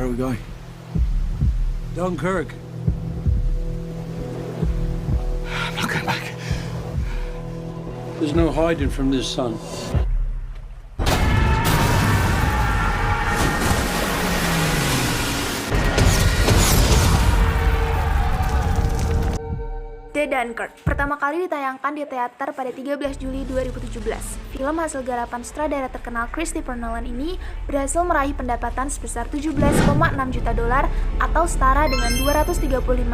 Where are we going? Dunkirk. I'm not going back. There's no hiding from this, son. The Dunkirk pertama kali ditayangkan di teater pada 13 Juli 2017. Film hasil garapan sutradara terkenal Christopher Nolan ini berhasil meraih pendapatan sebesar 17,6 juta dolar atau setara dengan 235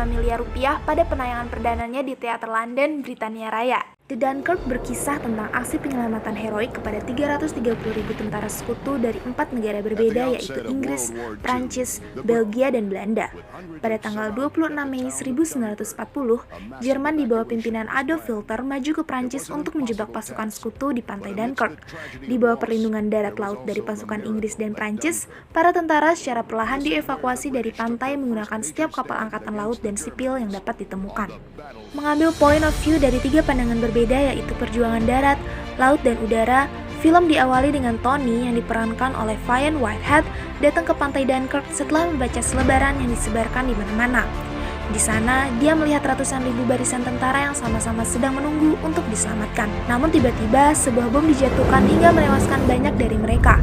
miliar rupiah pada penayangan perdananya di teater London, Britania Raya. The Dunkirk berkisah tentang aksi penyelamatan heroik kepada 330.000 tentara sekutu dari 4 negara berbeda yaitu Inggris, Prancis, Belgia, dan Belanda. Pada tanggal 26 Mei 1940, Jerman di bawah pimpinan Adolf Hitler maju ke Prancis untuk menjebak pasukan sekutu di pantai Dunkirk. Di bawah perlindungan darat laut dari pasukan Inggris dan Prancis, para tentara secara perlahan dievakuasi dari pantai menggunakan setiap kapal angkatan laut dan sipil yang dapat ditemukan. Mengambil point of view dari 3 pandangan berbeda yaitu perjuangan darat, laut, dan udara, film diawali dengan Tony yang diperankan oleh Fionn Whitehead datang ke pantai Dunkirk setelah membaca selebaran yang disebarkan di mana-mana. Di sana, dia melihat ratusan ribu barisan tentara yang sama-sama sedang menunggu untuk diselamatkan. Namun tiba-tiba, sebuah bom dijatuhkan hingga menewaskan banyak dari mereka.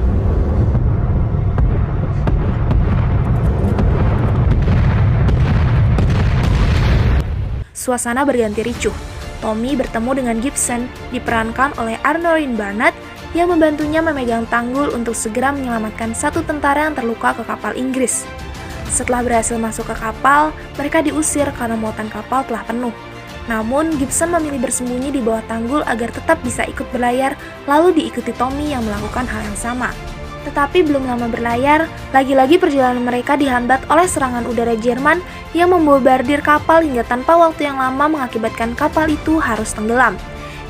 Suasana berganti ricuh. Tommy bertemu dengan Gibson, diperankan oleh Arnorin Barnett, yang membantunya memegang tanggul untuk segera menyelamatkan satu tentara yang terluka ke kapal Inggris. Setelah berhasil masuk ke kapal, mereka diusir karena muatan kapal telah penuh. Namun, Gibson memilih bersembunyi di bawah tanggul agar tetap bisa ikut berlayar, lalu diikuti Tommy yang melakukan hal yang sama. Tetapi belum lama berlayar, lagi-lagi perjalanan mereka dihambat oleh serangan udara Jerman yang membombardir kapal hingga tanpa waktu yang lama mengakibatkan kapal itu harus tenggelam.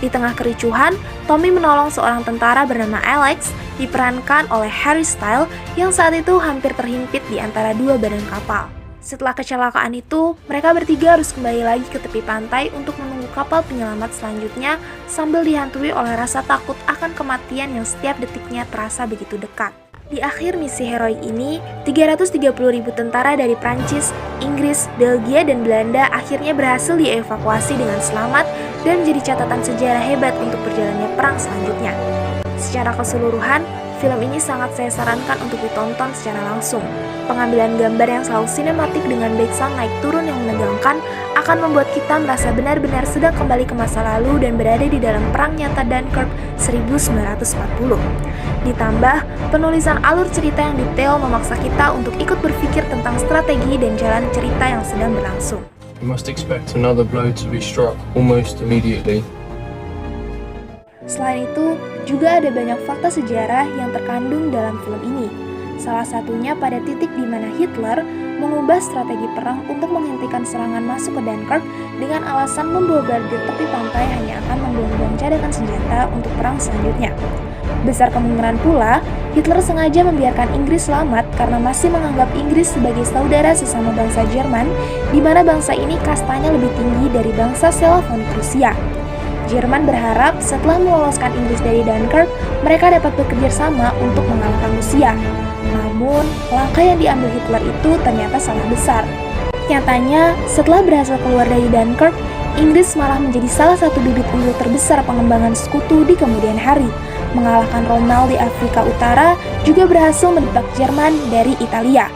Di tengah kericuhan, Tommy menolong seorang tentara bernama Alex, diperankan oleh Harry Styles, yang saat itu hampir terhimpit di antara 2 badan kapal. Setelah kecelakaan itu, mereka bertiga harus kembali lagi ke tepi pantai untuk menunggu kapal penyelamat selanjutnya sambil dihantui oleh rasa takut akan kematian yang setiap detiknya terasa begitu dekat. Di akhir misi heroik ini, 330.000 tentara dari Prancis, Inggris, Belgia, dan Belanda akhirnya berhasil dievakuasi dengan selamat dan menjadi catatan sejarah hebat untuk berjalannya perang selanjutnya. Secara keseluruhan, film ini sangat saya sarankan untuk ditonton secara langsung. Pengambilan gambar yang selalu sinematik dengan background naik turun yang menegangkan akan membuat kita merasa benar-benar sedang kembali ke masa lalu dan berada di dalam perang nyata Dunkirk 1940. Ditambah, penulisan alur cerita yang detail memaksa kita untuk ikut berpikir tentang strategi dan jalan cerita yang sedang berlangsung. You must expect another blow to be struck almost immediately. Selain itu, juga ada banyak fakta sejarah yang terkandung dalam film ini. Salah satunya pada titik di mana Hitler mengubah strategi perang untuk menghentikan serangan masuk ke Dunkirk dengan alasan membombardir tepi pantai hanya akan membuang-buang cadangan senjata untuk perang selanjutnya. Besar kemungkinan pula, Hitler sengaja membiarkan Inggris selamat karena masih menganggap Inggris sebagai saudara sesama bangsa Jerman, di mana bangsa ini kastanya lebih tinggi dari bangsa Slavonik Rusia. Jerman berharap setelah meloloskan Inggris dari Dunkirk, mereka dapat bekerja sama untuk mengalahkan Rusia. Namun, langkah yang diambil Hitler itu ternyata salah besar. Nyatanya, setelah berhasil keluar dari Dunkirk, Inggris malah menjadi salah satu bibit unggul terbesar pengembangan sekutu di kemudian hari. Mengalahkan Rommel di Afrika Utara, juga berhasil mendepak Jerman dari Italia.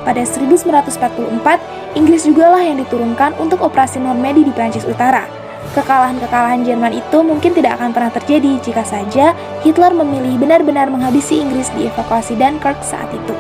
Pada 1944, Inggris jugalah yang diturunkan untuk operasi Normandy di Prancis Utara. Kekalahan-kekalahan Jerman itu mungkin tidak akan pernah terjadi jika saja Hitler memilih benar-benar menghabisi Inggris di evakuasi Dunkirk saat itu.